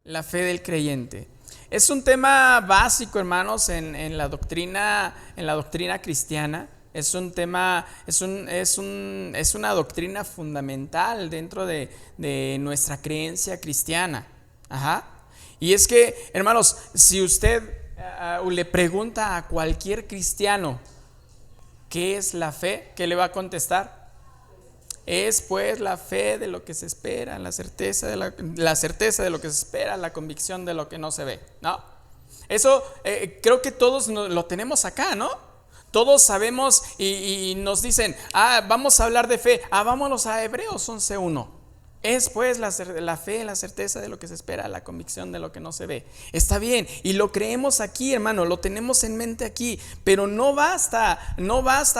La fe del creyente. Es un tema básico, hermanos, en la doctrina cristiana. Es un tema, es una doctrina fundamental dentro de nuestra creencia cristiana. Ajá. Y es que, hermanos, si usted le pregunta a cualquier cristiano qué es la fe, ¿qué le va a contestar? Es pues la fe de lo que se espera, la certeza de lo que se espera, la convicción de lo que no se ve, ¿no? Eso creo que todos lo tenemos acá, ¿no? Todos sabemos y nos dicen, vamos a hablar de fe, vámonos a Hebreos 11:1. Es pues la fe, la certeza de lo que se espera, la convicción de lo que no se ve. Está bien, y lo creemos aquí, hermano, lo tenemos en mente aquí, pero no basta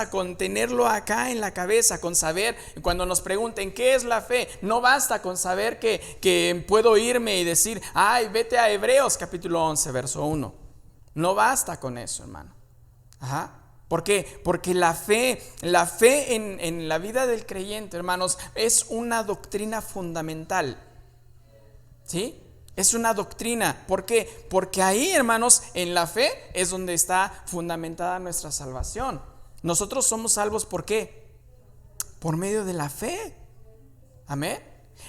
con tenerlo acá en la cabeza, con saber, cuando nos pregunten qué es la fe, no basta con saber que puedo irme y decir, vete a Hebreos capítulo 11, verso 1. No basta con eso, hermano. Ajá. ¿Por qué? Porque la fe en la vida del creyente, hermanos, es una doctrina fundamental. ¿Sí? Es una doctrina. ¿Por qué? Porque ahí, hermanos, en la fe es donde está fundamentada nuestra salvación. Nosotros somos salvos, ¿por qué? Por medio de la fe. Amén.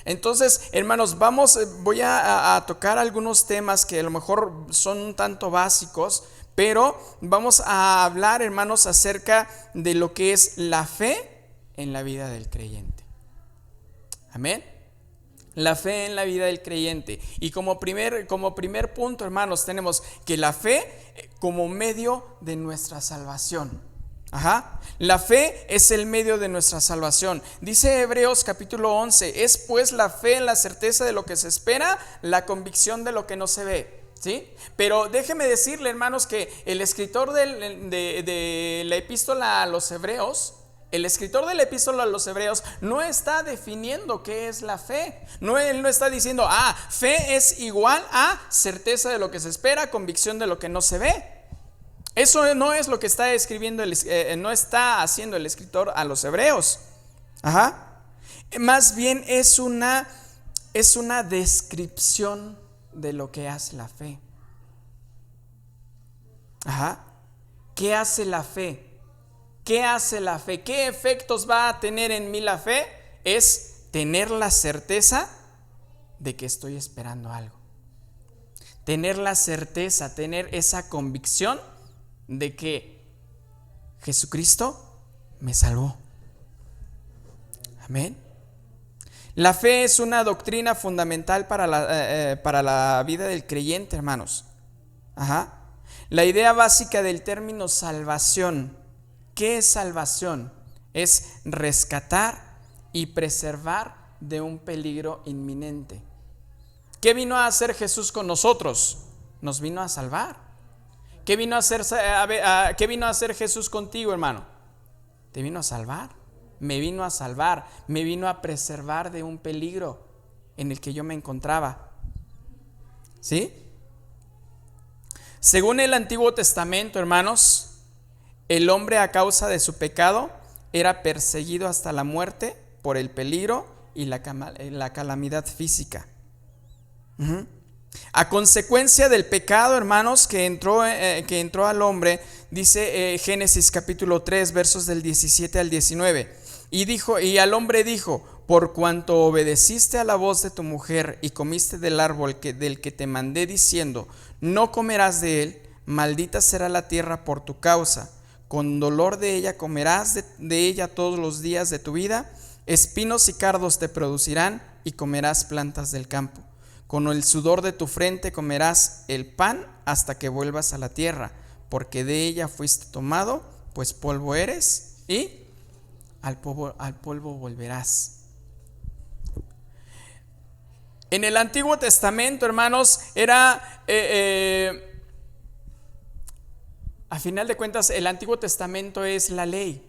Entonces, hermanos, voy a tocar algunos temas que a lo mejor son un tanto básicos, pero vamos a hablar, hermanos, acerca de lo que es la fe en la vida del creyente. Amén. La fe en la vida del creyente. Y como primer punto, hermanos, tenemos que la fe como medio de nuestra salvación. Ajá. La fe es el medio de nuestra salvación. Dice Hebreos capítulo 11, es pues la fe la certeza de lo que se espera, la convicción de lo que no se ve. ¿Sí? Pero déjeme decirle, hermanos, que el escritor de la epístola a los Hebreos, no está definiendo qué es la fe. Él no está diciendo, fe es igual a certeza de lo que se espera, convicción de lo que no se ve. Eso no es lo que está escribiendo, no está haciendo el escritor a los Hebreos. Ajá. Más bien es una descripción de lo que hace la fe. Ajá. ¿Qué hace la fe? ¿Qué hace la fe? ¿Qué efectos va a tener en mí la fe? Es tener la certeza de que estoy esperando algo. Tener la certeza, tener esa convicción de que Jesucristo me salvó. Amén. La fe es una doctrina fundamental para la vida del creyente, hermanos. Ajá. La idea básica del término salvación. ¿Qué es salvación? Es rescatar y preservar de un peligro inminente. ¿Qué vino a hacer Jesús con nosotros? Nos vino a salvar. ¿Qué vino a hacer Jesús contigo, hermano? Te vino a salvar. Me vino a salvar, me vino a preservar de un peligro en el que yo me encontraba. ¿Sí? Según el Antiguo Testamento, hermanos, el hombre a causa de su pecado era perseguido hasta la muerte por el peligro y la calamidad física. Uh-huh. A consecuencia del pecado, hermanos, que entró al hombre, dice Génesis capítulo 3, versos del 17 al 19. Y al hombre dijo: por cuanto obedeciste a la voz de tu mujer y comiste del árbol del que te mandé diciendo, no comerás de él, maldita será la tierra por tu causa. Con dolor de ella comerás de ella todos los días de tu vida. Espinos y cardos te producirán y comerás plantas del campo. Con el sudor de tu frente comerás el pan hasta que vuelvas a la tierra, porque de ella fuiste tomado, pues polvo eres y al polvo volverás. En el Antiguo Testamento, hermanos, era a final de cuentas, el Antiguo Testamento es la ley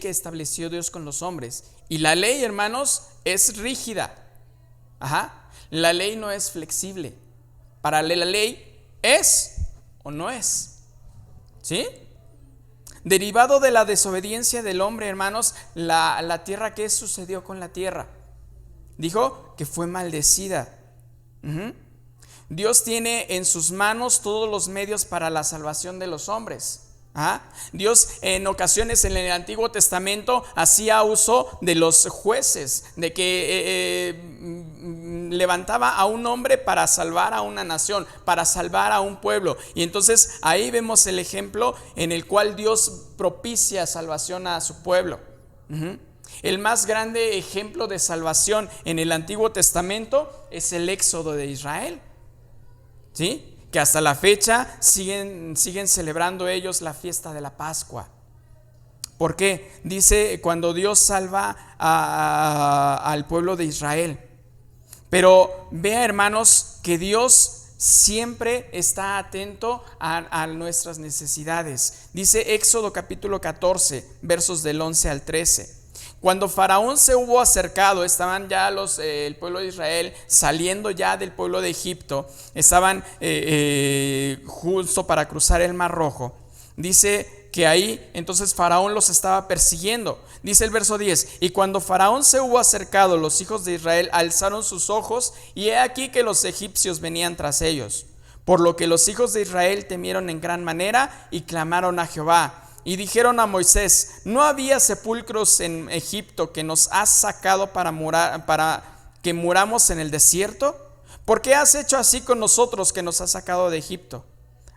que estableció Dios con los hombres. Y la ley, hermanos, es rígida. Ajá. La ley no es flexible. Para la ley es o no es. ¿Sí? Derivado de la desobediencia del hombre, hermanos, la tierra, ¿qué sucedió con la tierra? Dijo que fue maldecida. Dios tiene en sus manos todos los medios para la salvación de los hombres. Dios en ocasiones en el Antiguo Testamento hacía uso de los jueces, de que levantaba a un hombre para salvar a una nación, para salvar a un pueblo. Y entonces ahí vemos el ejemplo en el cual Dios propicia salvación a su pueblo. El más grande ejemplo de salvación en el Antiguo Testamento es el éxodo de Israel, ¿sí? Que hasta la fecha siguen celebrando ellos la fiesta de la Pascua. ¿Por qué? Dice cuando Dios salva al pueblo de Israel. Pero vea, hermanos, que Dios siempre está atento a nuestras necesidades. Dice Éxodo capítulo 14, versos del 11 al 13. Cuando Faraón se hubo acercado, estaban ya el pueblo de Israel saliendo ya del pueblo de Egipto, estaban justo para cruzar el Mar Rojo. Dice que ahí entonces Faraón los estaba persiguiendo. Dice el verso 10: y cuando Faraón se hubo acercado, los hijos de Israel alzaron sus ojos, y he aquí que los egipcios venían tras ellos. Por lo que los hijos de Israel temieron en gran manera y clamaron a Jehová. Y dijeron a Moisés: ¿no había sepulcros en Egipto que nos has sacado para que muramos en el desierto? ¿Por qué has hecho así con nosotros que nos has sacado de Egipto?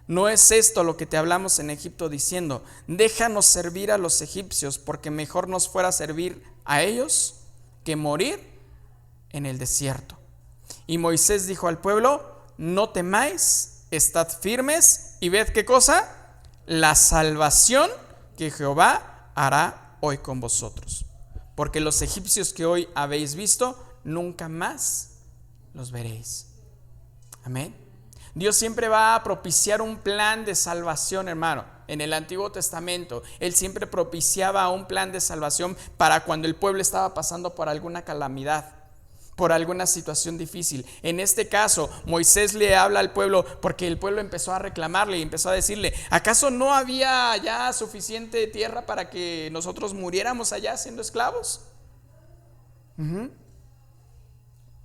¿No es esto lo que te hablamos en Egipto diciendo: déjanos servir a los egipcios, porque mejor nos fuera servir a ellos que morir en el desierto? Y Moisés dijo al pueblo: no temáis, estad firmes y ved ¿qué cosa? La salvación que Jehová hará hoy con vosotros, porque los egipcios que hoy habéis visto, nunca más los veréis. Amén. Dios siempre va a propiciar un plan de salvación, hermano. En el Antiguo Testamento, Él siempre propiciaba un plan de salvación para cuando el pueblo estaba pasando por alguna calamidad, por alguna situación difícil. En este caso, Moisés le habla al pueblo porque el pueblo empezó a reclamarle y empezó a decirle: ¿acaso no había ya suficiente tierra para que nosotros muriéramos allá siendo esclavos?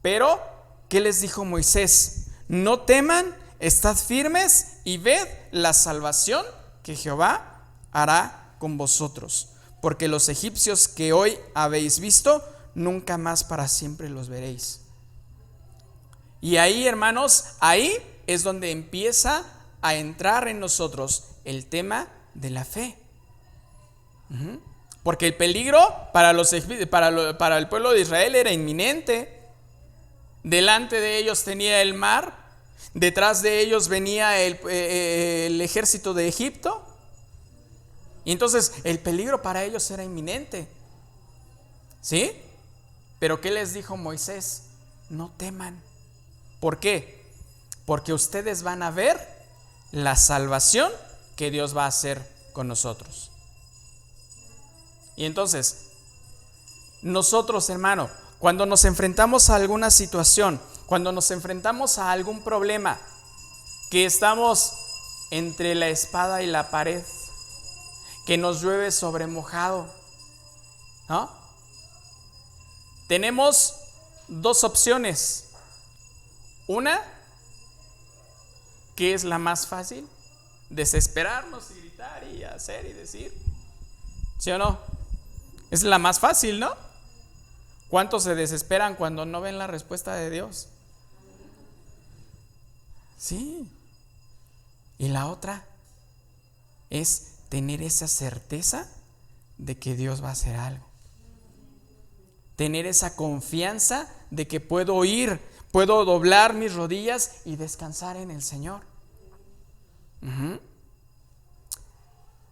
Pero, ¿qué les dijo Moisés? No teman, estad firmes y ved la salvación que Jehová hará con vosotros, porque los egipcios que hoy habéis visto, nunca más para siempre los veréis. Y ahí, hermanos, ahí es donde empieza a entrar en nosotros el tema de la fe. Porque el peligro para el pueblo de Israel era inminente. Delante de ellos tenía el mar, detrás de ellos venía el ejército de Egipto. Y entonces el peligro para ellos era inminente. ¿Sí? Pero ¿qué les dijo Moisés? No teman. ¿Por qué? Porque ustedes van a ver la salvación que Dios va a hacer con nosotros. Y entonces, nosotros, hermano, cuando nos enfrentamos a alguna situación, cuando nos enfrentamos a algún problema, que estamos entre la espada y la pared, que nos llueve sobre mojado, ¿no? Tenemos dos opciones. Una, que es la más fácil: desesperarnos y gritar y hacer y decir. ¿Sí o no? Es la más fácil, ¿no? ¿Cuántos se desesperan cuando no ven la respuesta de Dios? Sí. Y la otra es tener esa certeza de que Dios va a hacer algo. Tener esa confianza de que puedo ir, puedo doblar mis rodillas y descansar en el Señor.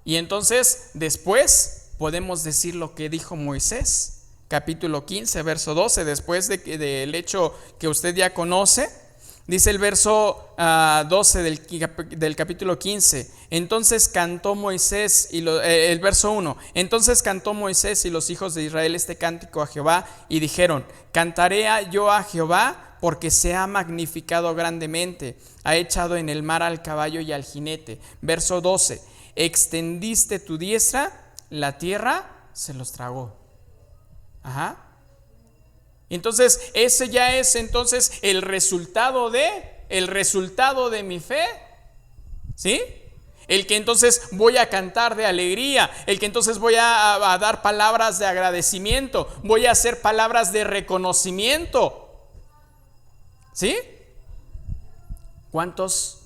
Y entonces después podemos decir lo que dijo Moisés, capítulo 15, verso 12, después del hecho que usted ya conoce. Dice el verso 12 del capítulo 15: entonces cantó Moisés el verso 1: entonces cantó Moisés y los hijos de Israel este cántico a Jehová y dijeron: cantaré yo a Jehová porque se ha magnificado grandemente, ha echado en el mar al caballo y al jinete. Verso 12: extendiste tu diestra, la tierra se los tragó. Entonces ese ya es entonces el resultado de El resultado de mi fe, ¿sí? El que entonces voy a cantar de alegría, el que entonces voy a dar palabras de agradecimiento, voy a hacer palabras de reconocimiento, ¿sí? ¿Cuántos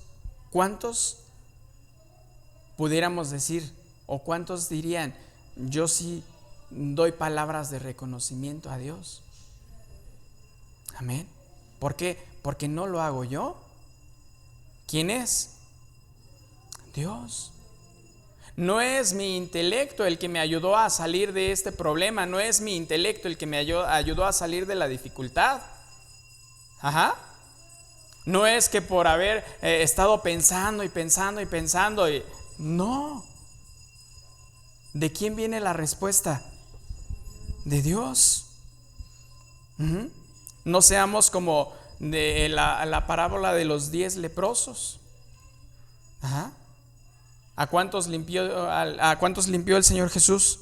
pudiéramos decir, o cuántos dirían, yo sí doy palabras de reconocimiento a Dios? Amén. ¿Por qué? Porque no lo hago yo. ¿Quién es? Dios. No es mi intelecto el que me ayudó a salir de este problema, no es mi intelecto el que me ayudó a salir de la dificultad. Ajá. No es que por haber estado pensando y pensando y pensando no. ¿De quién viene la respuesta? De Dios. No seamos como de la parábola de los 10 leprosos. Ajá. ¿A cuántos limpió el Señor Jesús?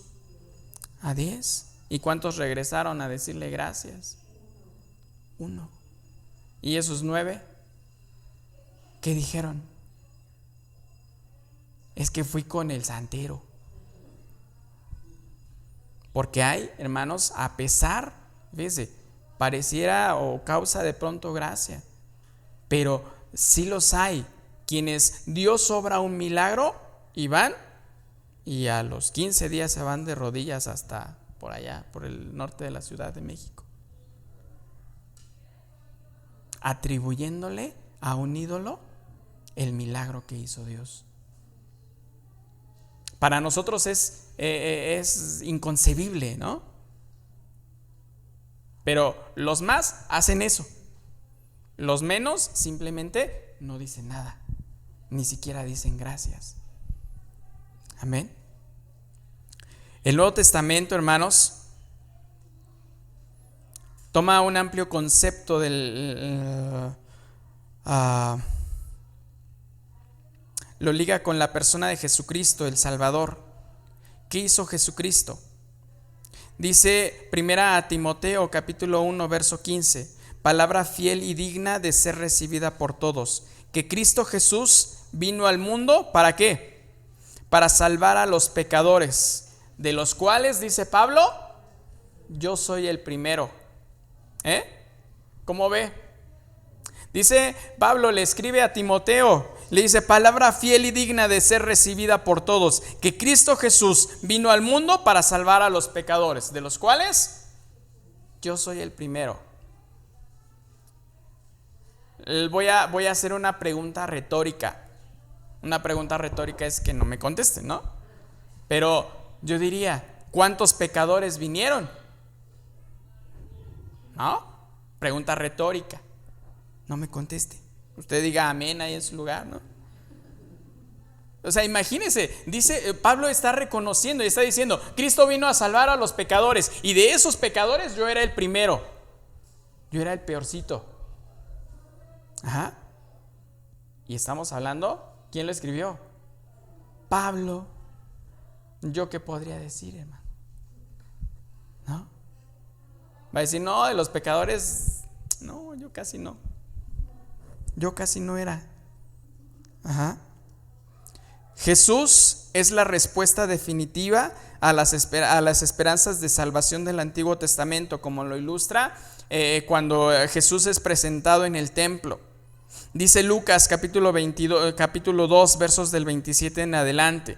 A 10. ¿Y cuántos regresaron a decirle gracias? 1. ¿Y esos 9? ¿Qué dijeron? Es que fui con el santero. Porque hay, hermanos, a pesar, fíjense, pareciera o causa de pronto gracia, pero sí los hay quienes Dios obra un milagro y van, y a los 15 días se van de rodillas hasta por allá, por el norte de la Ciudad de México, atribuyéndole a un ídolo el milagro que hizo Dios. Para nosotros es inconcebible, ¿no? Pero los más hacen eso. Los menos simplemente no dicen nada, ni siquiera dicen gracias. Amén. El Nuevo Testamento, hermanos, toma un amplio concepto lo liga con la persona de Jesucristo, el Salvador. ¿Qué hizo Jesucristo? Dice primera a Timoteo capítulo 1 verso 15, palabra fiel y digna de ser recibida por todos, que Cristo Jesús vino al mundo, ¿para qué? Para salvar a los pecadores, de los cuales, dice Pablo, yo soy el primero. ¿Cómo ve? Dice Pablo, le escribe a Timoteo, le dice, palabra fiel y digna de ser recibida por todos, que Cristo Jesús vino al mundo para salvar a los pecadores, de los cuales yo soy el primero. Voy a hacer una pregunta retórica. Una pregunta retórica es que no me contesten, ¿no? Pero yo diría, ¿cuántos pecadores vinieron? ¿No? Pregunta retórica. No me conteste. Usted diga amén ahí en su lugar, ¿no? O sea, imagínese, dice, Pablo está reconociendo y está diciendo, Cristo vino a salvar a los pecadores, y de esos pecadores yo era el primero. Yo era el peorcito. Ajá. Y estamos hablando, ¿quién lo escribió? Pablo. ¿Yo qué podría decir, hermano? ¿No? Va a decir, no, de los pecadores, no, yo casi no. Yo casi no era. Ajá. Jesús es la respuesta definitiva a las esperanzas de salvación del Antiguo Testamento, como lo ilustra cuando Jesús es presentado en el templo. Dice Lucas capítulo 2 versos del 27 en adelante.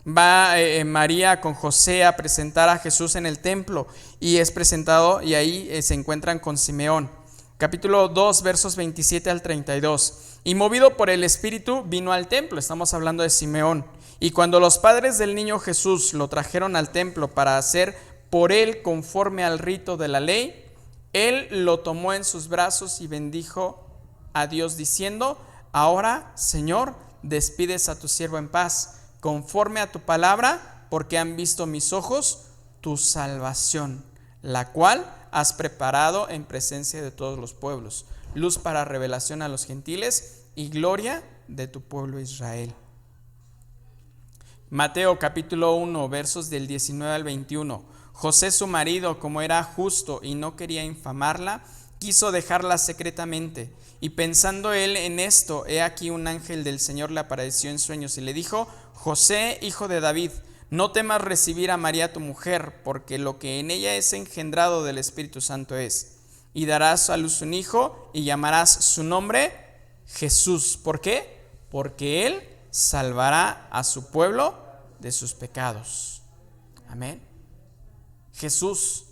Va María con José a presentar a Jesús en el templo y es presentado, y ahí se encuentran con Simeón. Capítulo 2 versos 27 al 32. Y movido por el Espíritu vino al templo. Estamos hablando de Simeón. Y cuando los padres del niño Jesús lo trajeron al templo para hacer por él conforme al rito de la ley, él lo tomó en sus brazos y bendijo a Dios diciendo, ahora, Señor, despides a tu siervo en paz, conforme a tu palabra, porque han visto mis ojos tu salvación, la cual has preparado en presencia de todos los pueblos, luz para revelación a los gentiles y gloria de tu pueblo Israel. Mateo capítulo 1 versos del 19 al 21. José su marido, como era justo y no quería infamarla, quiso dejarla secretamente. Y pensando él en esto, he aquí un ángel del Señor le apareció en sueños y le dijo: José, hijo de David, no temas recibir a María tu mujer, porque lo que en ella es engendrado del Espíritu Santo es. Y darás a luz un hijo y llamarás su nombre Jesús. ¿Por qué? Porque él salvará a su pueblo de sus pecados. Amén. Jesús,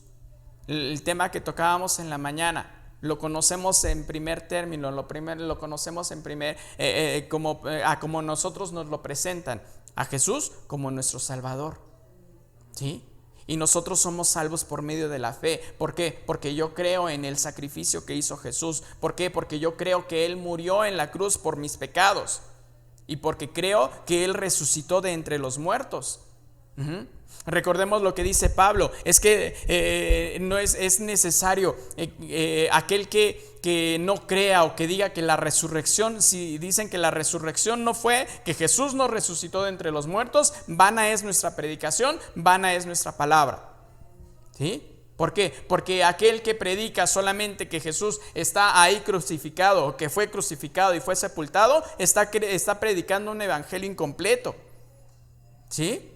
el tema que tocábamos en la mañana, lo conocemos en primer término, lo conocemos en como nosotros nos lo presentan, a Jesús como nuestro Salvador, ¿sí? Y nosotros somos salvos por medio de la fe. ¿Por qué? Porque yo creo en el sacrificio que hizo Jesús. ¿Por qué? Porque yo creo que Él murió en la cruz por mis pecados. Y porque creo que Él resucitó de entre los muertos. Recordemos lo que dice Pablo, es que no es necesario aquel que no crea o que diga que la resurrección, si dicen que la resurrección no fue, que Jesús no resucitó de entre los muertos, vana es nuestra predicación, vana es nuestra palabra. ¿Sí? ¿Por qué? Porque aquel que predica solamente que Jesús está ahí crucificado, o que fue crucificado y fue sepultado, está predicando un evangelio incompleto. ¿Sí?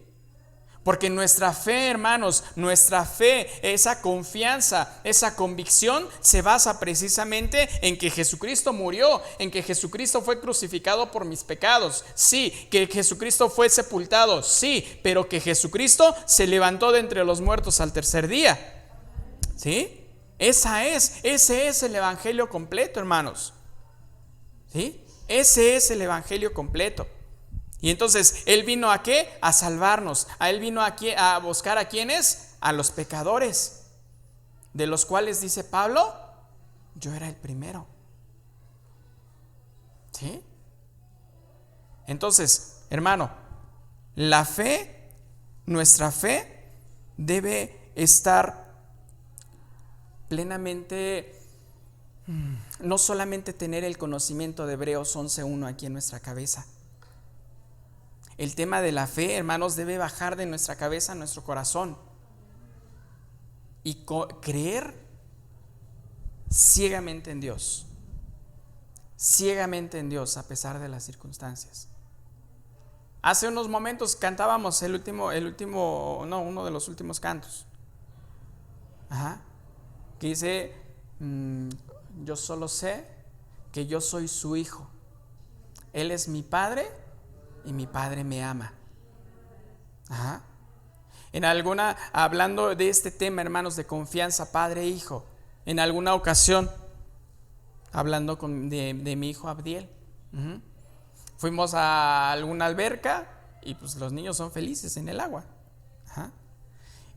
Porque nuestra fe, hermanos, nuestra fe, esa confianza, esa convicción se basa precisamente en que Jesucristo murió, en que Jesucristo fue crucificado por mis pecados. Sí, que Jesucristo fue sepultado, sí, pero que Jesucristo se levantó de entre los muertos al tercer día. ¿Sí? Ese es el evangelio completo, hermanos. ¿Sí? Ese es el evangelio completo. Y entonces, ¿Él vino a qué? A salvarnos. Él vino aquí a buscar a ¿quiénes? A los pecadores, de los cuales dice Pablo, yo era el primero. ¿Sí? Entonces, hermano, la fe, nuestra fe debe estar plenamente, no solamente tener el conocimiento de Hebreos 11:1 aquí en nuestra cabeza. El tema de la fe, hermanos, debe bajar de nuestra cabeza a nuestro corazón y creer ciegamente en Dios a pesar de las circunstancias. Hace unos momentos cantábamos uno de los últimos cantos, que dice, yo solo sé que yo soy su hijo, Él es mi padre y mi padre me ama. Hablando de este tema, hermanos, de confianza padre e hijo, en alguna ocasión, hablando de mi hijo Abdiel, fuimos a alguna alberca y pues los niños son felices en el agua.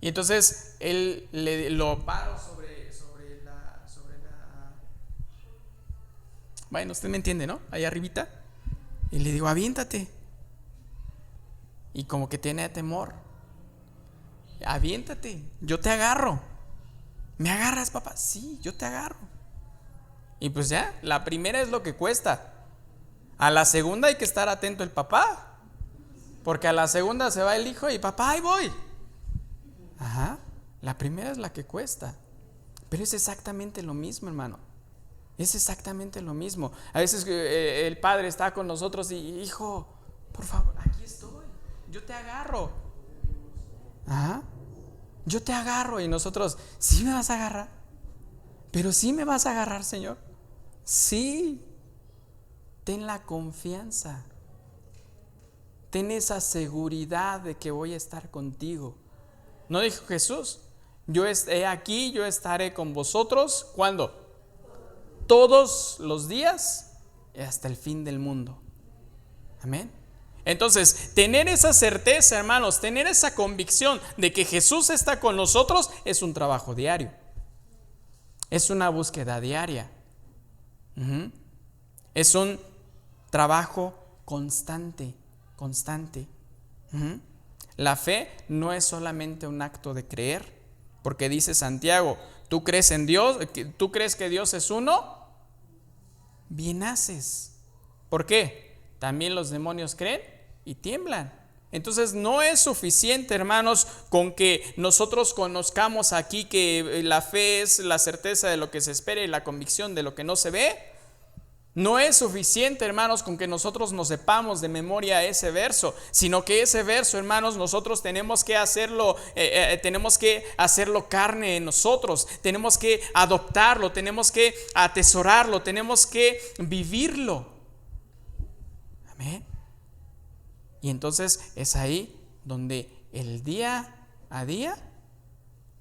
Y entonces él lo paro sobre la, bueno, usted me entiende, ¿no? Ahí arribita, y le digo, aviéntate. Y como que tiene temor. Aviéntate, yo te agarro. ¿Me agarras, papá? Sí, yo te agarro. Y pues ya, la primera es lo que cuesta. A la segunda hay que estar atento el papá, porque a la segunda se va el hijo y papá, ahí voy. La primera es la que cuesta. Pero es exactamente lo mismo, hermano. Es exactamente lo mismo. A veces el padre está con nosotros y, hijo, por favor, aquí estoy, yo te agarro. Yo te agarro. Y nosotros, ¿sí me vas a agarrar? Pero sí me vas a agarrar, Señor. Sí. Ten la confianza. Ten esa seguridad de que voy a estar contigo. ¿No dijo Jesús? Yo estaré con vosotros, ¿cuándo? Todos los días y hasta el fin del mundo. Amén. Entonces, tener esa certeza, hermanos, tener esa convicción de que Jesús está con nosotros es un trabajo diario. Es una búsqueda diaria. Es un trabajo constante. La fe no es solamente un acto de creer, porque dice Santiago, ¿tú crees en Dios? ¿Tú crees que Dios es uno? Bien haces. ¿Por qué? También los demonios creen y tiemblan. Entonces no es suficiente, hermanos, con que nosotros conozcamos aquí que la fe es la certeza de lo que se espera y la convicción de lo que no se ve. No es suficiente, hermanos, con que nosotros nos sepamos de memoria ese verso, sino que ese verso, hermanos, nosotros tenemos que hacerlo carne en nosotros, tenemos que adoptarlo, tenemos que atesorarlo, tenemos que vivirlo. Amén. Y entonces es ahí donde el día a día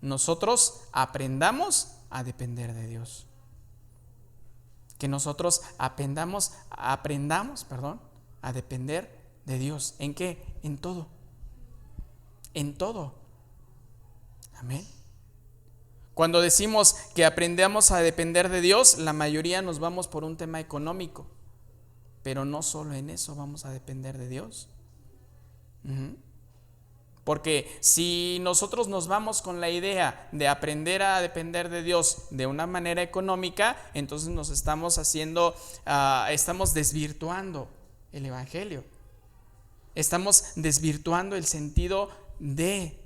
nosotros aprendamos a depender de Dios. Que nosotros aprendamos, a depender de Dios. ¿En qué? En todo. En todo. Amén. Cuando decimos que aprendamos a depender de Dios, la mayoría nos vamos por un tema económico. Pero no solo en eso vamos a depender de Dios. Porque si nosotros nos vamos con la idea de aprender a depender de Dios de una manera económica, entonces nos estamos desvirtuando el evangelio. Estamos desvirtuando el sentido de.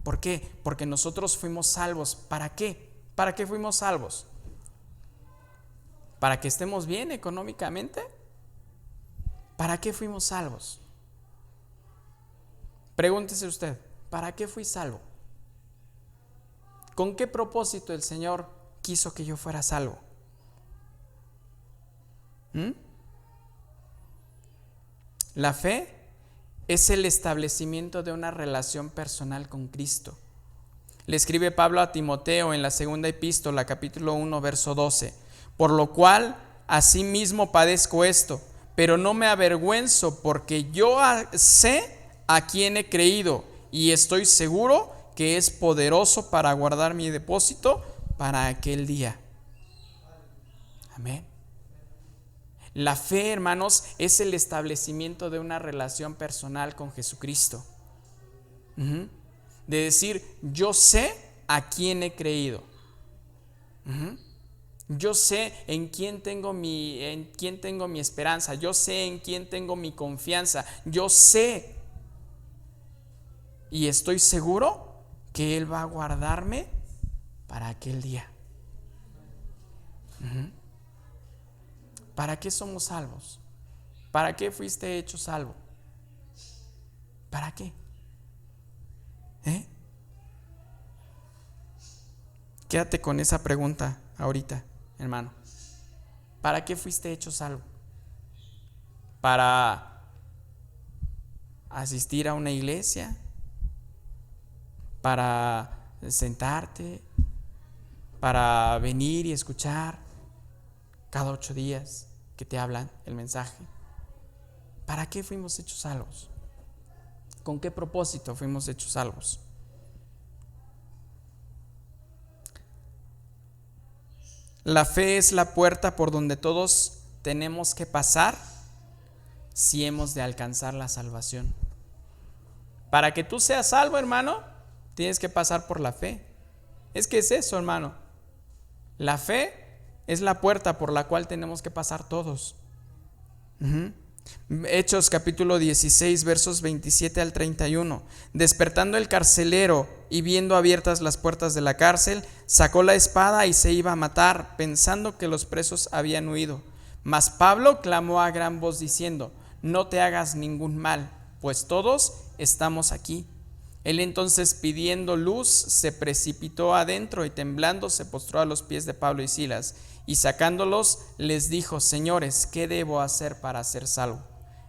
¿Por qué? Porque nosotros fuimos salvos. ¿Para qué? ¿Para qué fuimos salvos? ¿Para que estemos bien económicamente? ¿Para qué fuimos salvos? Pregúntese usted, ¿para qué fui salvo? ¿Con qué propósito el Señor quiso que yo fuera salvo? La fe es el establecimiento de una relación personal con Cristo. Le escribe Pablo a Timoteo en la segunda epístola, capítulo 1, verso 12. Por lo cual, asimismo padezco esto, pero no me avergüenzo, porque yo sé a quién he creído y estoy seguro que es poderoso para guardar mi depósito para aquel día. Amén. La fe, hermanos, es el establecimiento de una relación personal con Jesucristo. De decir, yo sé a quién he creído. Yo sé en quién tengo mi esperanza. Yo sé en quién tengo mi confianza. Yo sé y estoy seguro que Él va a guardarme para aquel día. ¿Para qué somos salvos? ¿Para qué fuiste hecho salvo? ¿Para qué? Quédate con esa pregunta ahorita, hermano. ¿Para qué fuiste hecho salvo? ¿Para asistir a una iglesia? ¿Para sentarte? ¿Para venir y escuchar cada 8 días que te hablan el mensaje? ¿Para qué fuimos hechos salvos? ¿Con qué propósito fuimos hechos salvos? La fe es la puerta por donde todos tenemos que pasar si hemos de alcanzar la salvación. Para que tú seas salvo, hermano, tienes que pasar por la fe. Es que es eso, hermano. La fe es la puerta por la cual tenemos que pasar todos. Hechos capítulo 16 versos 27 al 31. Despertando el carcelero y viendo abiertas las puertas de la cárcel, sacó la espada y se iba a matar, pensando que los presos habían huido. Mas Pablo clamó a gran voz diciendo: no te hagas ningún mal, pues todos estamos aquí. Él entonces, pidiendo luz, se precipitó adentro y temblando se postró a los pies de Pablo y Silas, y sacándolos les dijo: señores, ¿qué debo hacer para ser salvo?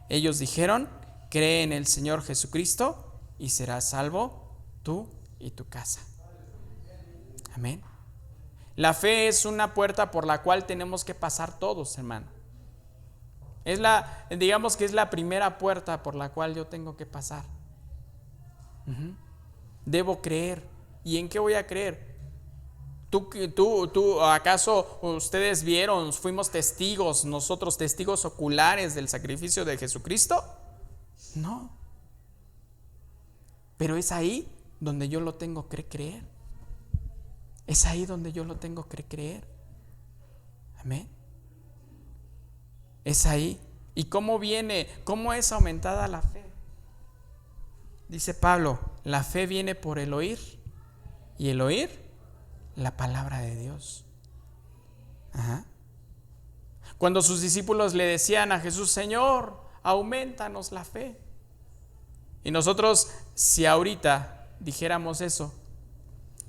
Ellos dijeron: cree en el Señor Jesucristo y serás salvo tú y tu casa. Amén. La fe es una puerta por la cual tenemos que pasar todos, hermano. Digamos que es la primera puerta por la cual yo tengo que pasar. Debo creer. ¿Y en qué voy a creer? ¿Tú, acaso ustedes vieron, fuimos testigos, nosotros testigos oculares del sacrificio de Jesucristo? No. Pero es ahí donde yo lo tengo que creer. Es ahí donde yo lo tengo que creer. Amén. Es ahí. ¿Y cómo viene? ¿Cómo es aumentada la fe? dice Pablo, la fe viene por el oír y el oír la palabra de Dios. Ajá. Cuando sus discípulos le decían a Jesús, Señor, aumentanos la fe. Y nosotros, si ahorita dijéramos eso,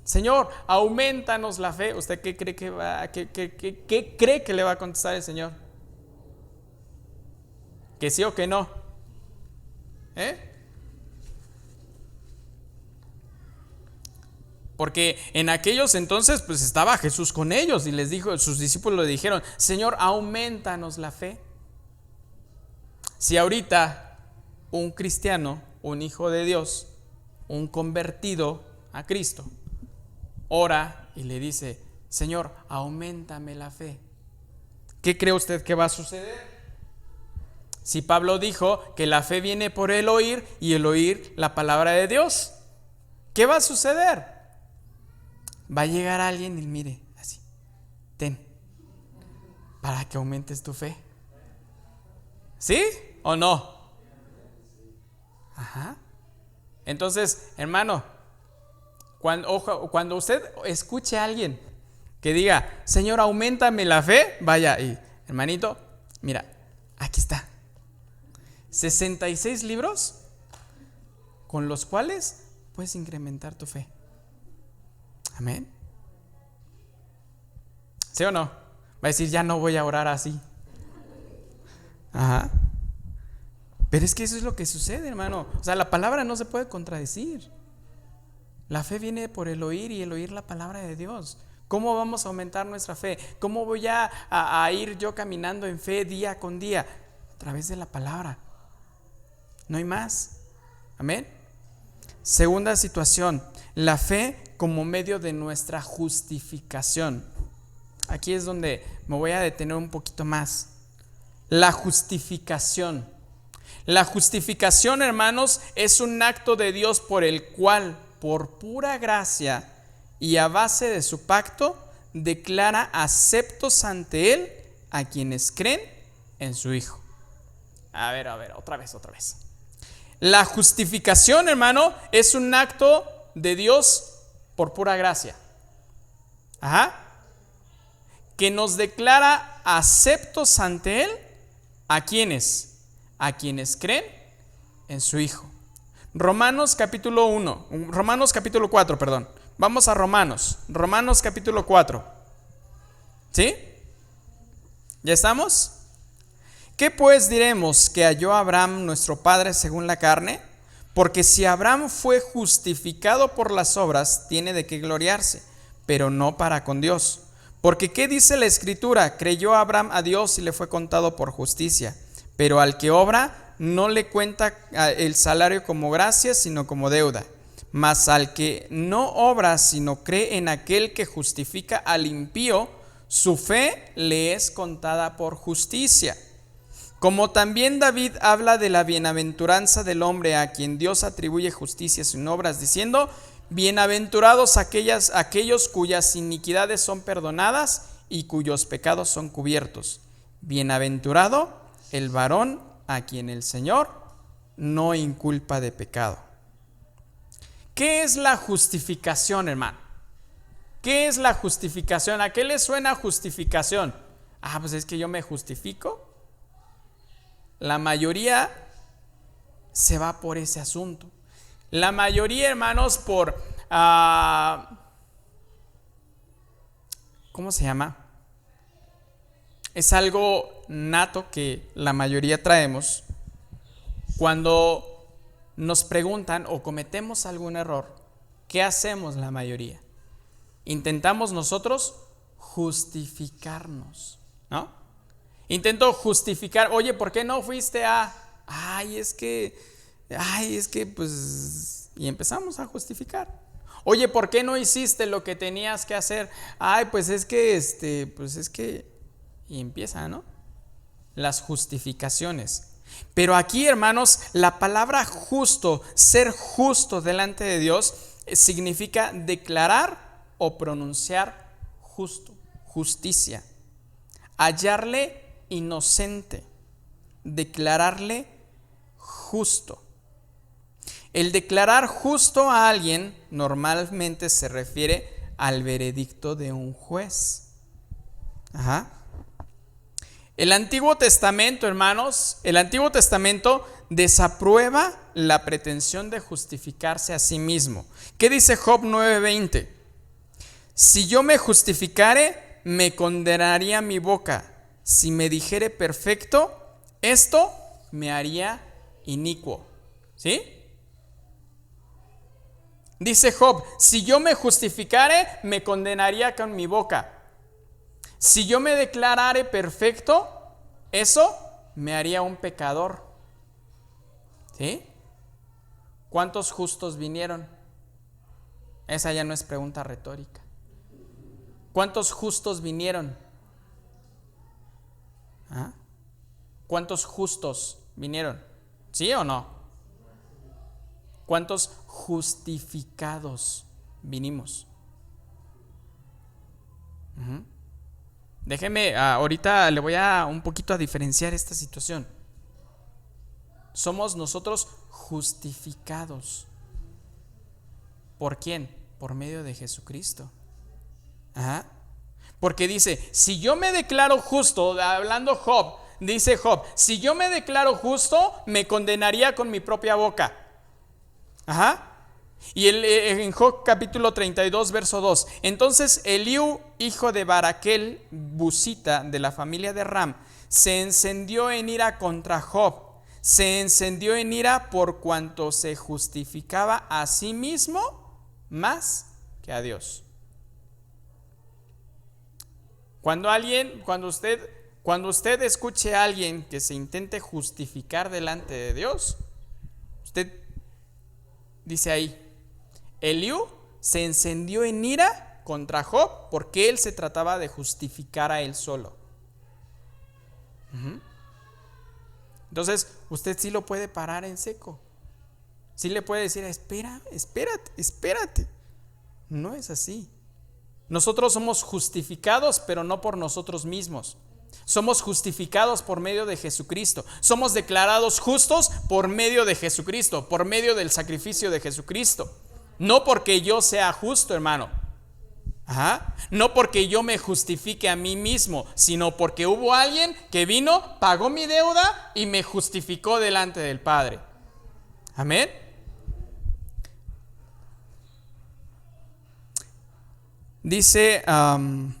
Señor, aumentanos la fe, ¿usted qué cree qué cree que le va a contestar el Señor? ¿Que sí o que no? Porque en aquellos entonces pues estaba Jesús con ellos y les dijo, sus discípulos le dijeron, Señor, aumentanos la fe. Si ahorita un cristiano, un hijo de Dios, un convertido a Cristo, ora y le dice, Señor, auméntame la fe, ¿qué cree usted que va a suceder? Si Pablo dijo que la fe viene por el oír y el oír la palabra de Dios, ¿qué va a suceder? Va a llegar alguien y mire, así, ten, para que aumentes tu fe. ¿Sí o no? Ajá. Entonces, hermano, cuando usted escuche a alguien que diga, Señor, auméntame la fe, vaya y, hermanito, mira, aquí está. 66 libros con los cuales puedes incrementar tu fe. Amén. ¿Sí o no? Va a decir, ya no voy a orar así. Ajá. Pero es que eso es lo que sucede, hermano. O sea, la palabra no se puede contradecir. La fe viene por el oír y el oír la palabra de Dios. ¿Cómo vamos a aumentar nuestra fe? ¿Cómo voy a ir yo caminando en fe día con día? A través de la palabra. No hay más. Amén. Segunda situación, la fe como medio de nuestra justificación. Aquí es donde me voy a detener un poquito más. La justificación. La justificación, hermanos, es un acto de Dios por el cual, por pura gracia y a base de su pacto, declara aceptos ante Él a quienes creen en su Hijo. A ver, otra vez. La justificación, hermano, es un acto de Dios por pura gracia. Ajá. Que nos declara aceptos ante Él, ¿a quiénes? A quienes creen en su Hijo. Romanos capítulo 4, perdón. Vamos a Romanos capítulo 4. ¿Sí? ¿Ya estamos? ¿Qué pues diremos que halló Abraham nuestro padre según la carne? Porque si Abraham fue justificado por las obras, tiene de qué gloriarse, pero no para con Dios. Porque ¿qué dice la Escritura? Creyó Abraham a Dios y le fue contado por justicia. Pero al que obra, no le cuenta el salario como gracia, sino como deuda. Mas al que no obra, sino cree en aquel que justifica al impío, su fe le es contada por justicia. Como también David habla de la bienaventuranza del hombre a quien Dios atribuye justicia sin obras, diciendo, bienaventurados aquellos cuyas iniquidades son perdonadas y cuyos pecados son cubiertos. Bienaventurado el varón a quien el Señor no inculpa de pecado. ¿Qué es la justificación, hermano? ¿Qué es la justificación? ¿A qué le suena justificación? Pues es que yo me justifico. La mayoría se va por ese asunto. La mayoría, hermanos, por ¿cómo se llama? Es algo nato que la mayoría traemos. Cuando nos preguntan o cometemos algún error, ¿qué hacemos la mayoría? Intentamos nosotros justificarnos, ¿no? Intento justificar, oye, ¿por qué no fuiste a? Es que, pues, y empezamos a justificar. Oye, ¿por qué no hiciste lo que tenías que hacer? Pues es que, y empieza, ¿no? Las justificaciones. Pero aquí, hermanos, la palabra justo, ser justo delante de Dios, significa declarar o pronunciar justo, justicia. Hallarle inocente, declararle justo. El declarar justo a alguien normalmente se refiere al veredicto de un juez. El Antiguo Testamento, hermanos, el Antiguo Testamento desaprueba la pretensión de justificarse a sí mismo. ¿Qué dice Job 9:20? Si yo me justificare, me condenaría mi boca. Si me dijere perfecto, esto me haría inicuo. ¿Sí? Dice Job, si yo me justificare, me condenaría con mi boca. Si yo me declarare perfecto, eso me haría un pecador. ¿Sí? ¿Cuántos justos vinieron? Esa ya no es pregunta retórica. ¿Cuántos justos vinieron? ¿Cuántos justos vinieron? ¿Sí o no? ¿Cuántos justificados vinimos? Déjeme, ahorita le voy a un poquito a diferenciar esta situación. Somos nosotros justificados. ¿Por quién? Por medio de Jesucristo. Porque dice, si yo me declaro justo, hablando Job, dice Job, si yo me declaro justo, me condenaría con mi propia boca. Y en Job capítulo 32, verso 2, entonces Eliú, hijo de Baraquel, busita de la familia de Ram, se encendió en ira contra Job. Se encendió en ira por cuanto se justificaba a sí mismo más que a Dios. Cuando usted escuche a alguien que se intente justificar delante de Dios, usted dice ahí, Eliú se encendió en ira contra Job porque él se trataba de justificar a él solo. Entonces, usted sí lo puede parar en seco. Sí le puede decir, espérate. No es así. Nosotros somos justificados, pero no por nosotros mismos. Somos justificados por medio de Jesucristo. Somos declarados justos por medio de Jesucristo, por medio del sacrificio de Jesucristo. No porque yo sea justo, hermano. No porque yo me justifique a mí mismo, sino porque hubo alguien que vino, pagó mi deuda y me justificó delante del Padre. Amén. Dice en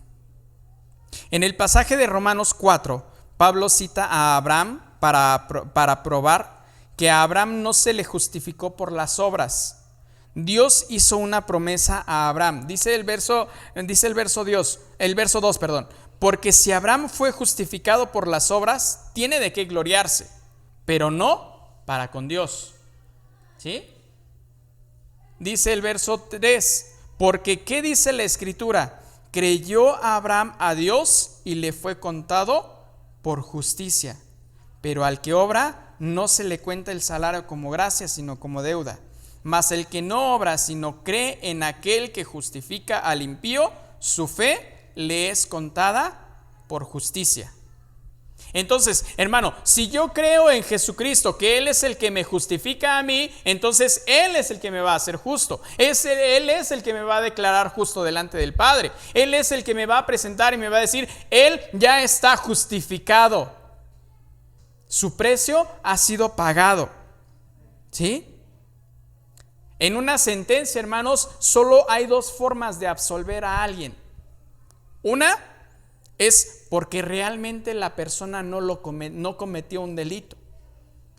el pasaje de Romanos 4, Pablo cita a Abraham para probar que a Abraham no se le justificó por las obras. Dios hizo una promesa a Abraham. Dice el verso 2, porque si Abraham fue justificado por las obras, tiene de qué gloriarse, pero no para con Dios. ¿Sí? Dice el verso 3, porque ¿qué dice la Escritura? Creyó Abraham a Dios y le fue contado por justicia. Pero al que obra no se le cuenta el salario como gracia, sino como deuda. Mas el que no obra, sino cree en aquel que justifica al impío, su fe le es contada por justicia. Entonces, hermano, si yo creo en Jesucristo, que Él es el que me justifica a mí, entonces Él es el que me va a hacer justo. Él es el que me va a declarar justo delante del Padre. Él es el que me va a presentar y me va a decir, Él ya está justificado. Su precio ha sido pagado. ¿Sí? En una sentencia, hermanos, solo hay dos formas de absolver a alguien. Una es porque realmente la persona no cometió un delito.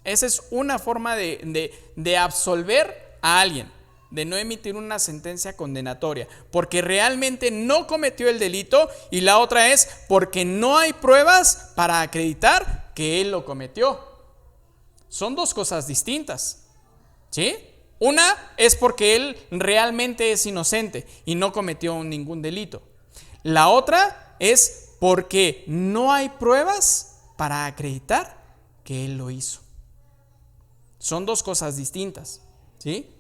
Esa es una forma de absolver a alguien, de no emitir una sentencia condenatoria, porque realmente no cometió el delito, y la otra es porque no hay pruebas para acreditar que él lo cometió. Son dos cosas distintas. ¿Sí? Una es porque él realmente es inocente y no cometió ningún delito. La otra es porque no hay pruebas para acreditar que él lo hizo. Son dos cosas distintas. ¿Sí?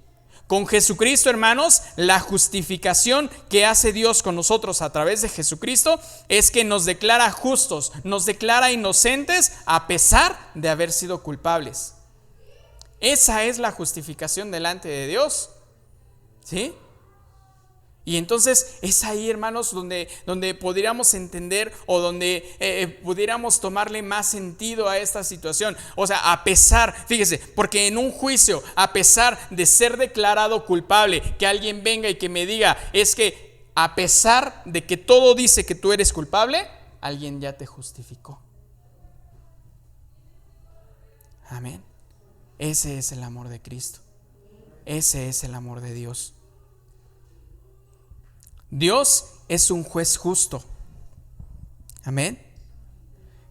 Con Jesucristo, hermanos, la justificación que hace Dios con nosotros a través de Jesucristo es que nos declara justos, nos declara inocentes a pesar de haber sido culpables. Esa es la justificación delante de Dios. ¿Sí? Y entonces es ahí, hermanos, donde pudiéramos entender o donde pudiéramos tomarle más sentido a esta situación. O sea, a pesar, fíjese, porque en un juicio, a pesar de ser declarado culpable, que alguien venga y que me diga, es que a pesar de que todo dice que tú eres culpable, alguien ya te justificó. Amén. Ese es el amor de Cristo. Ese es el amor de Dios. Dios es un juez justo. Amén.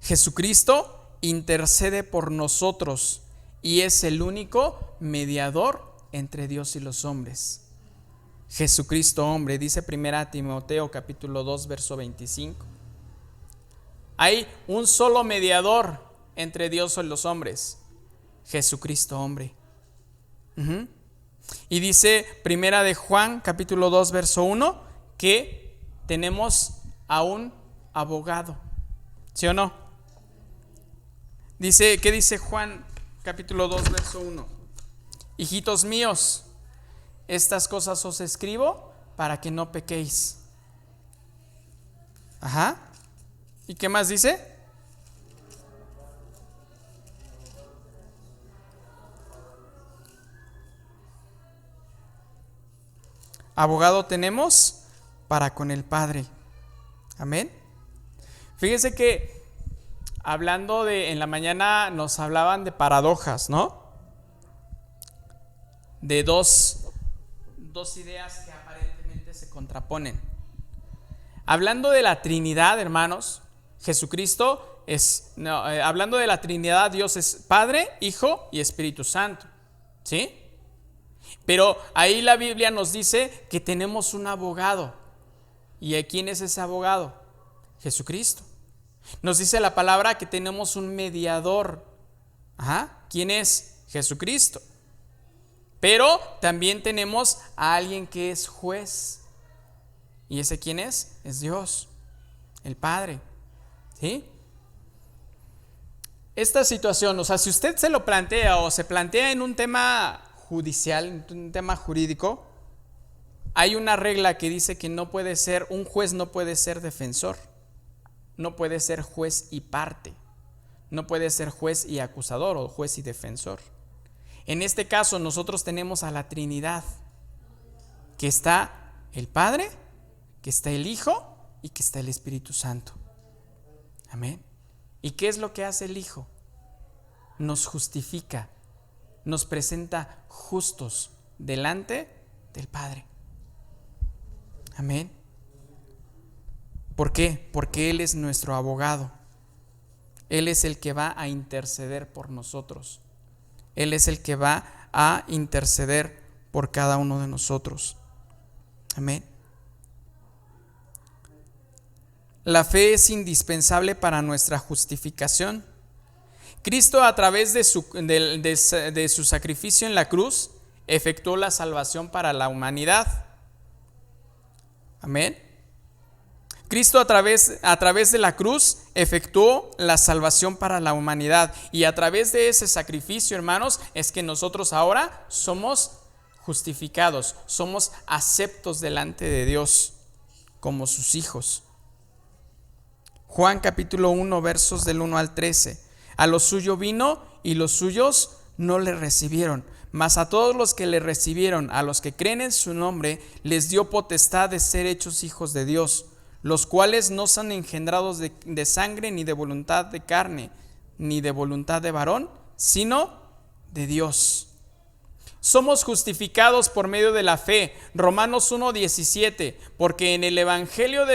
Jesucristo intercede por nosotros y es el único mediador entre Dios y los hombres. Jesucristo hombre, dice 1 Timoteo capítulo 2 verso 25. Hay un solo mediador entre Dios y los hombres, Jesucristo hombre. Y dice 1 de Juan capítulo 2 verso 1 que tenemos a un abogado. ¿Sí o no? Dice, ¿qué dice Juan capítulo 2 verso 1? Hijitos míos, estas cosas os escribo para que no pequéis. Ajá. ¿Y qué más dice? Abogado tenemos para con el Padre. Amén. Fíjese que hablando en la mañana nos hablaban de paradojas, ¿no? De dos ideas que aparentemente se contraponen. Hablando de la Trinidad, hermanos, Jesucristo hablando de la Trinidad, Dios es Padre, Hijo y Espíritu Santo. ¿Sí? Pero ahí la Biblia nos dice que tenemos un abogado. ¿Y quién es ese abogado? Jesucristo. Nos dice la palabra que tenemos un mediador. Ajá. ¿Quién es? Jesucristo. Pero también tenemos a alguien que es juez. ¿Y ese quién es? Es Dios, el Padre. ¿Sí? Esta situación, o sea, si usted se lo plantea o se plantea en un tema judicial, en un tema jurídico, hay una regla que dice que un juez no puede ser defensor, no puede ser juez y parte, no puede ser juez y acusador o juez y defensor. En este caso nosotros tenemos a la Trinidad, que está el Padre, que está el Hijo y que está el Espíritu Santo. Amén. ¿Y qué es lo que hace el Hijo? Nos justifica, nos presenta justos delante del Padre. Amén. ¿Por qué? Porque Él es nuestro abogado. Él es el que va a interceder por nosotros. Él es el que va a interceder por cada uno de nosotros. Amén. La fe es indispensable para nuestra justificación. Cristo, a través de su sacrificio en la cruz, efectuó la salvación para la humanidad. Amén. Cristo a través de la cruz efectuó la salvación para la humanidad. Y a través de ese sacrificio, hermanos, es que nosotros ahora somos justificados, somos aceptos delante de Dios como sus hijos. Juan capítulo 1 versos del 1 al 13. A lo suyo vino y los suyos no le recibieron, mas a todos los que le recibieron, a los que creen en su nombre, les dio potestad de ser hechos hijos de Dios, los cuales no son engendrados de sangre, ni de voluntad de carne, ni de voluntad de varón, sino de Dios. Somos justificados por medio de la fe. Romanos 1:17, porque en el evangelio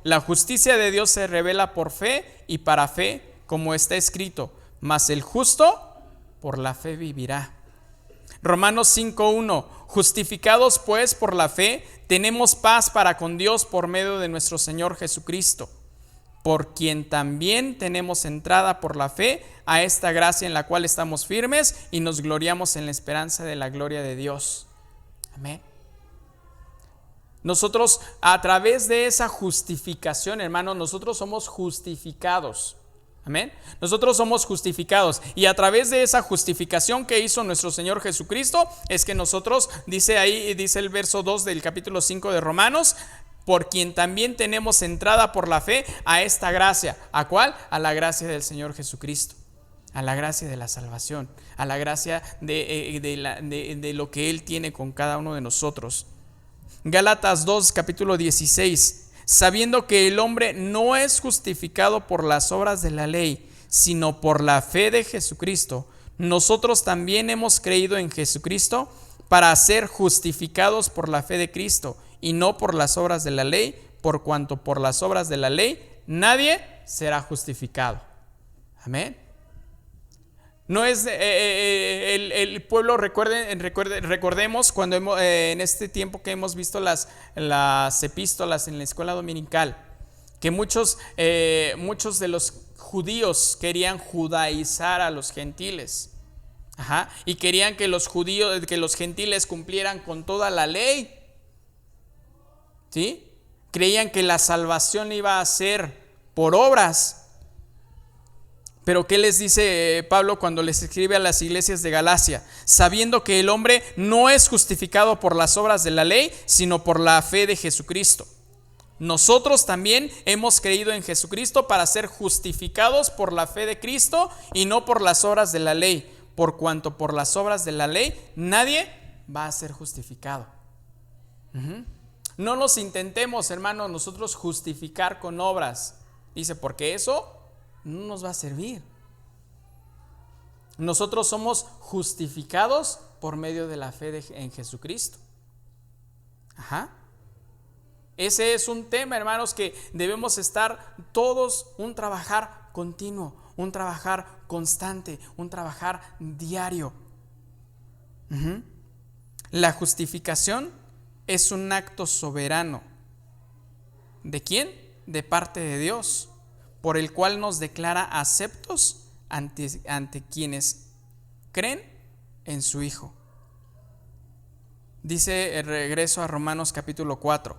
la justicia de Dios se revela por fe y para fe, como está escrito, mas el justo por la fe vivirá. Romanos 5:1, justificados pues por la fe, tenemos paz para con Dios por medio de nuestro Señor Jesucristo, por quien también tenemos entrada por la fe a esta gracia en la cual estamos firmes y nos gloriamos en la esperanza de la gloria de Dios. Amén. Nosotros, a través de esa justificación, hermanos, nosotros somos justificados. Amén. Nosotros somos justificados y a través de esa justificación que hizo nuestro Señor Jesucristo es que nosotros, dice el verso 2 del capítulo 5 de Romanos, por quien también tenemos entrada por la fe a esta gracia. ¿A cuál? A la gracia del Señor Jesucristo, a la gracia de la salvación, a la gracia de lo que Él tiene con cada uno de nosotros. Gálatas 2, capítulo 16. Sabiendo que el hombre no es justificado por las obras de la ley, sino por la fe de Jesucristo, nosotros también hemos creído en Jesucristo para ser justificados por la fe de Cristo y no por las obras de la ley, por cuanto por las obras de la ley nadie será justificado. Amén. No es el pueblo, recordemos cuando en este tiempo que hemos visto las epístolas en la escuela dominical, que muchos de los judíos querían judaizar a los gentiles. Y querían que los gentiles cumplieran con toda la ley. ¿Sí? Creían que la salvación iba a ser por obras. Pero ¿qué les dice Pablo cuando les escribe a las iglesias de Galacia? Sabiendo que el hombre no es justificado por las obras de la ley, sino por la fe de Jesucristo. Nosotros también hemos creído en Jesucristo para ser justificados por la fe de Cristo y no por las obras de la ley, por cuanto por las obras de la ley nadie va a ser justificado. No nos intentemos, hermanos, nosotros justificar con obras. Dice, porque eso no nos va a servir. Nosotros somos justificados por medio de la fe en Jesucristo. Ese es un tema, hermanos, que debemos estar todos, un trabajar continuo, un trabajar constante, un trabajar diario. La justificación es un acto soberano. ¿De quién? De parte de Dios, por el cual nos declara aceptos ante quienes creen en su Hijo. Dice el regreso a Romanos capítulo 4.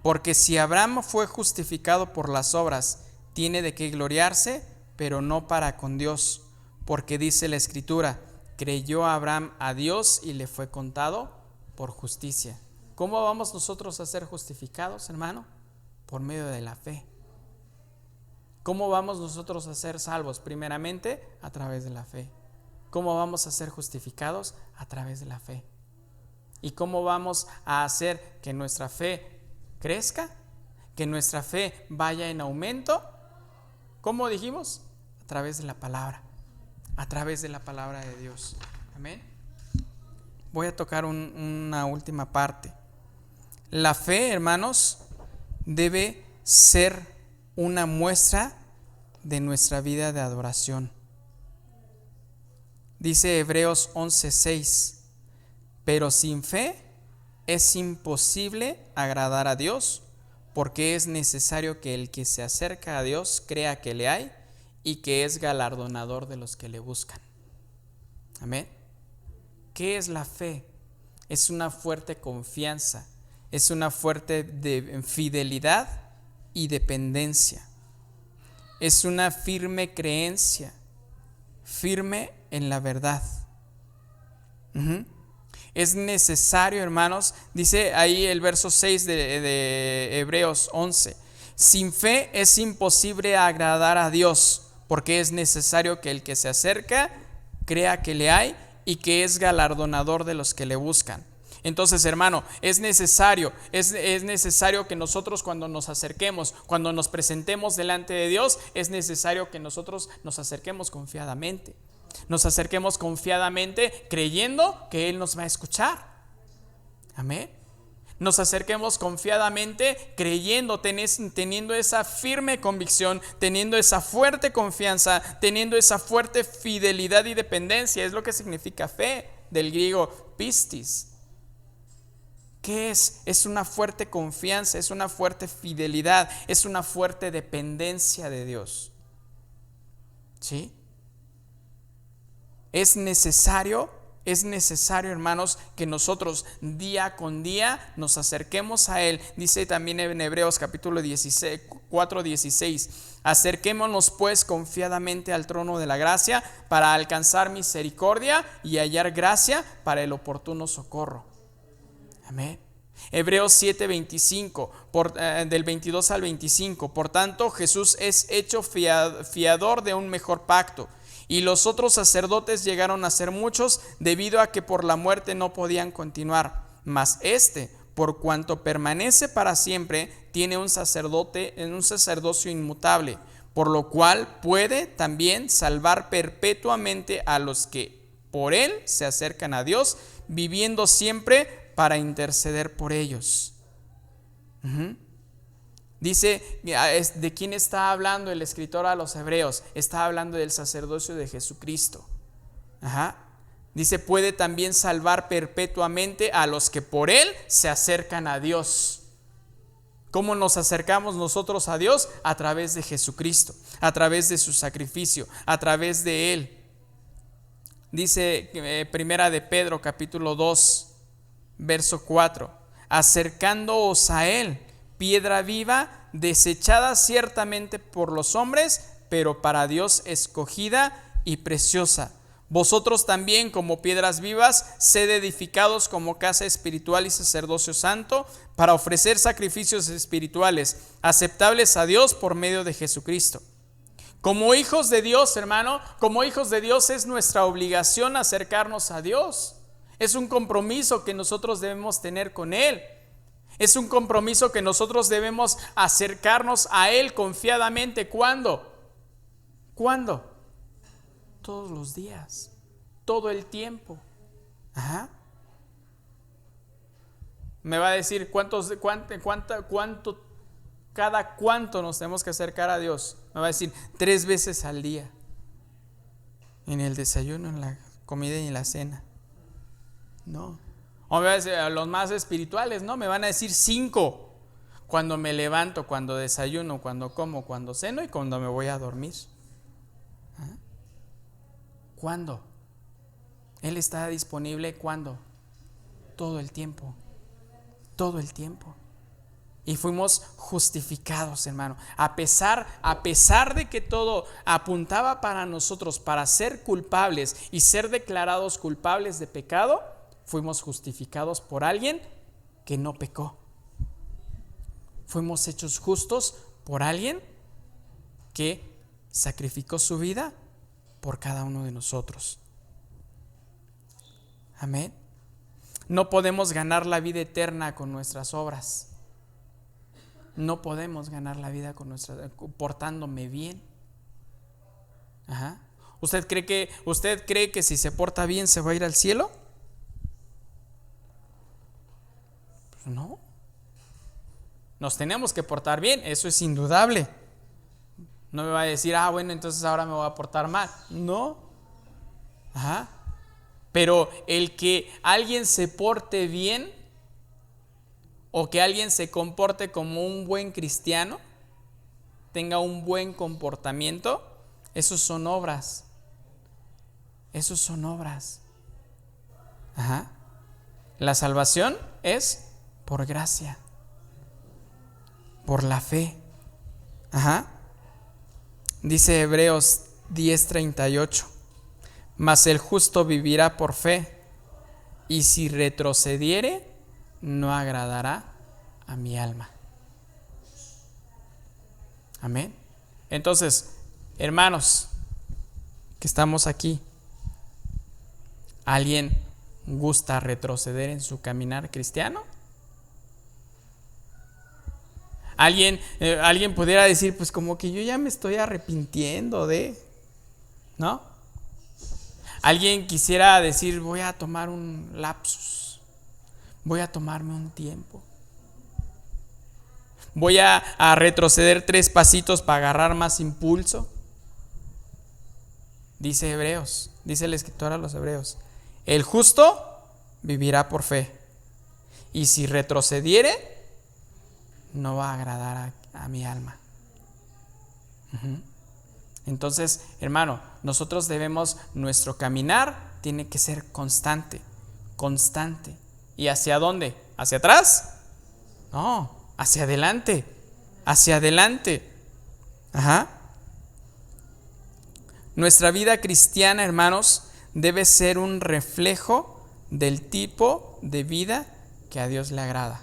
Porque si Abraham fue justificado por las obras, tiene de qué gloriarse, pero no para con Dios. Porque dice la Escritura, creyó Abraham a Dios y le fue contado por justicia. ¿Cómo vamos nosotros a ser justificados, hermano? Por medio de la fe. ¿Cómo vamos nosotros a ser salvos? Primeramente, a través de la fe. ¿Cómo vamos a ser justificados? A través de la fe. ¿Y cómo vamos a hacer que nuestra fe crezca? Que nuestra fe vaya en aumento. ¿Cómo dijimos? A través de la palabra. A través de la palabra de Dios. Amén. Voy a tocar una última parte. La fe, hermanos, debe ser una muestra de nuestra vida de adoración. Dice Hebreos 11:6, pero sin fe es imposible agradar a Dios, porque es necesario que el que se acerca a Dios crea que le hay y que es galardonador de los que le buscan. Amén. ¿Qué es la fe? Es una fuerte confianza, es una fuerte fidelidad y dependencia. Es una firme creencia, firme en la verdad. Es necesario, hermanos, dice ahí el verso 6 de Hebreos 11, sin fe es imposible agradar a Dios, porque es necesario que el que se acerca crea que le hay y que es galardonador de los que le buscan. Entonces, hermano, es necesario que nosotros cuando nos acerquemos, cuando nos presentemos delante de Dios, es necesario que nosotros nos acerquemos confiadamente. Nos acerquemos confiadamente creyendo que Él nos va a escuchar. Amén. Nos acerquemos confiadamente creyendo, teniendo esa firme convicción, teniendo esa fuerte confianza, teniendo esa fuerte fidelidad y dependencia. Es lo que significa fe, del griego pistis. ¿Qué es? Es una fuerte confianza, es una fuerte fidelidad, es una fuerte dependencia de Dios. ¿Sí? Es necesario, hermanos, que nosotros día con día nos acerquemos a Él. Dice también en Hebreos capítulo 4:16. Acerquémonos pues confiadamente al trono de la gracia para alcanzar misericordia y hallar gracia para el oportuno socorro. Amén. Hebreos 7:25, del 22 al 25. Por tanto, Jesús es hecho fiador de un mejor pacto, y los otros sacerdotes llegaron a ser muchos debido a que por la muerte no podían continuar. Mas por cuanto permanece para siempre, tiene un sacerdocio inmutable, por lo cual puede también salvar perpetuamente a los que por él se acercan a Dios, viviendo siempre para interceder por ellos. Dice, ¿de quién está hablando el escritor a los hebreos? Está hablando del sacerdocio de Jesucristo. Dice, puede también salvar perpetuamente a los que por él se acercan a Dios. ¿Cómo nos acercamos nosotros a Dios? A través de Jesucristo, a través de su sacrificio, a través de él. Dice Primera de Pedro, capítulo 2, verso 4. Acercándoos a él, piedra viva, desechada ciertamente por los hombres, pero para Dios escogida y preciosa. Vosotros también, como piedras vivas, sed edificados como casa espiritual y sacerdocio santo, para ofrecer sacrificios espirituales aceptables a Dios por medio de Jesucristo. Como hijos de Dios, hermano, como hijos de Dios es nuestra obligación acercarnos a Dios. Es un compromiso que nosotros debemos tener con Él. Es un compromiso que nosotros debemos acercarnos a Él confiadamente. ¿Cuándo? ¿Cuándo? Todos los días, todo el tiempo. Me va a decir cada cuánto nos tenemos que acercar a Dios. Me va a decir 3 veces al día. En el desayuno, en la comida y en la cena. No. O me va a decir, a los más espirituales, no, me van a decir 5. Cuando me levanto, cuando desayuno, cuando como, cuando ceno y cuando me voy a dormir. ¿Cuándo? Él está disponible, ¿cuándo? Todo el tiempo. Todo el tiempo. Y fuimos justificados, hermano. A pesar de que todo apuntaba para nosotros, para ser culpables y ser declarados culpables de pecado, fuimos justificados por alguien que no pecó. Fuimos hechos justos por alguien que sacrificó su vida por cada uno de nosotros. Amén. No podemos ganar la vida eterna con nuestras obras. No podemos ganar la vida con portándome bien. ¿Usted cree que si se porta bien se va a ir al cielo? Pues no. Nos tenemos que portar bien, eso es indudable. No me va a decir, bueno, entonces ahora me voy a portar mal. No. Pero el que alguien se porte bien o que alguien se comporte como un buen cristiano, tenga un buen comportamiento, esos son obras. Esos son obras. La salvación es por gracia, por la fe. Dice Hebreos 10:38, mas el justo vivirá por fe, y si retrocediere, no agradará a mi alma. Amén. Entonces, hermanos que estamos aquí, ¿alguien gusta retroceder en su caminar cristiano? Alguien pudiera decir, pues como que yo ya me estoy arrepintiendo ¿no? Alguien quisiera decir, voy a tomar un lapsus, voy a tomarme un tiempo, voy a retroceder 3 pasitos para agarrar más impulso. Dice el escritor a los Hebreos, el justo vivirá por fe, y si retrocediere, no va a agradar a mi alma. Entonces, hermano, nosotros nuestro caminar tiene que ser constante. ¿Y hacia dónde? ¿Hacia atrás? No, hacia adelante. hacia adelante. Ajá. Nuestra vida cristiana, hermanos, debe ser un reflejo del tipo de vida que a Dios le agrada.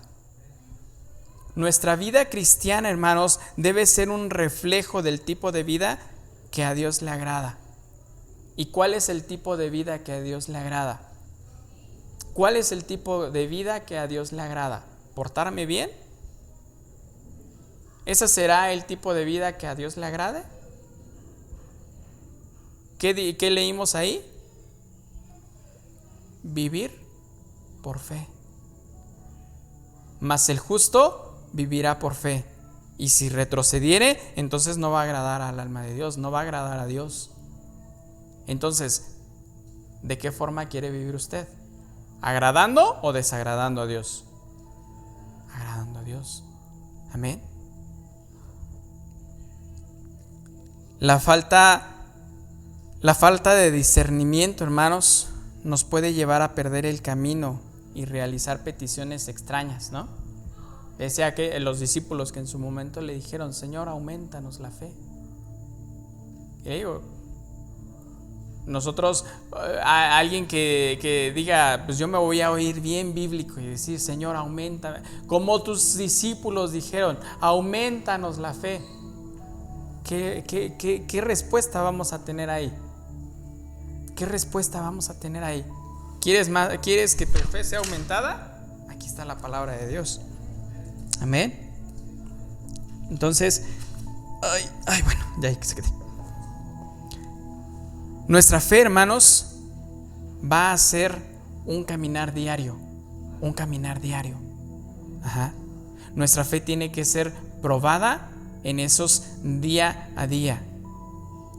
Nuestra vida cristiana, hermanos, debe ser un reflejo del tipo de vida que a Dios le agrada. ¿Y cuál es el tipo de vida que a Dios le agrada? ¿Cuál es el tipo de vida que a Dios le agrada? ¿Portarme bien? ¿Ese será el tipo de vida que a Dios le agrade? ¿Qué leímos ahí? Vivir por fe. Mas el justo vivirá por fe. Y si retrocediere, entonces no va a agradar al alma de Dios, no va a agradar a Dios. Entonces, ¿de qué forma quiere vivir usted? ¿Agradando o desagradando a Dios? Agradando a Dios. Amén. La falta de discernimiento, hermanos, nos puede llevar a perder el camino y realizar peticiones extrañas, ¿no? Decía que los discípulos que en su momento le dijeron: Señor, aumentanos la fe. Y digo, nosotros, a alguien que diga, pues yo me voy a oír bien bíblico y decir: Señor, aumenta, como tus discípulos dijeron, aumentanos la fe. ¿Qué respuesta vamos a tener ahí? ¿Qué respuesta vamos a tener ahí? ¿Quieres que tu fe sea aumentada? Aquí está la palabra de Dios. Amén. Entonces, bueno, ya se quedé. Nuestra fe, hermanos, va a ser un caminar diario. Un caminar diario. Ajá. Nuestra fe tiene que ser probada en esos día a día.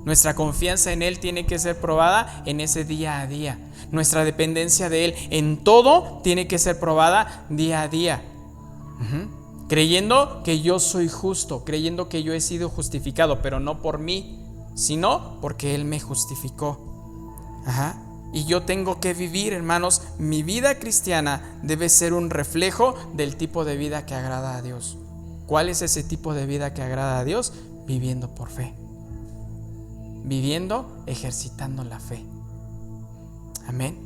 Nuestra confianza en Él tiene que ser probada en ese día a día. Nuestra dependencia de Él en todo tiene que ser probada día a día. Creyendo que yo soy justo, creyendo que yo he sido justificado, pero no por mí, sino porque Él me justificó. Ajá. Y yo tengo que vivir, hermanos, mi vida cristiana debe ser un reflejo del tipo de vida que agrada a Dios. ¿Cuál es ese tipo de vida que agrada a Dios? Viviendo por fe. Viviendo, ejercitando la fe. Amén.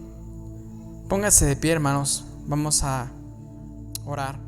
Póngase de pie, hermanos. Vamos a orar.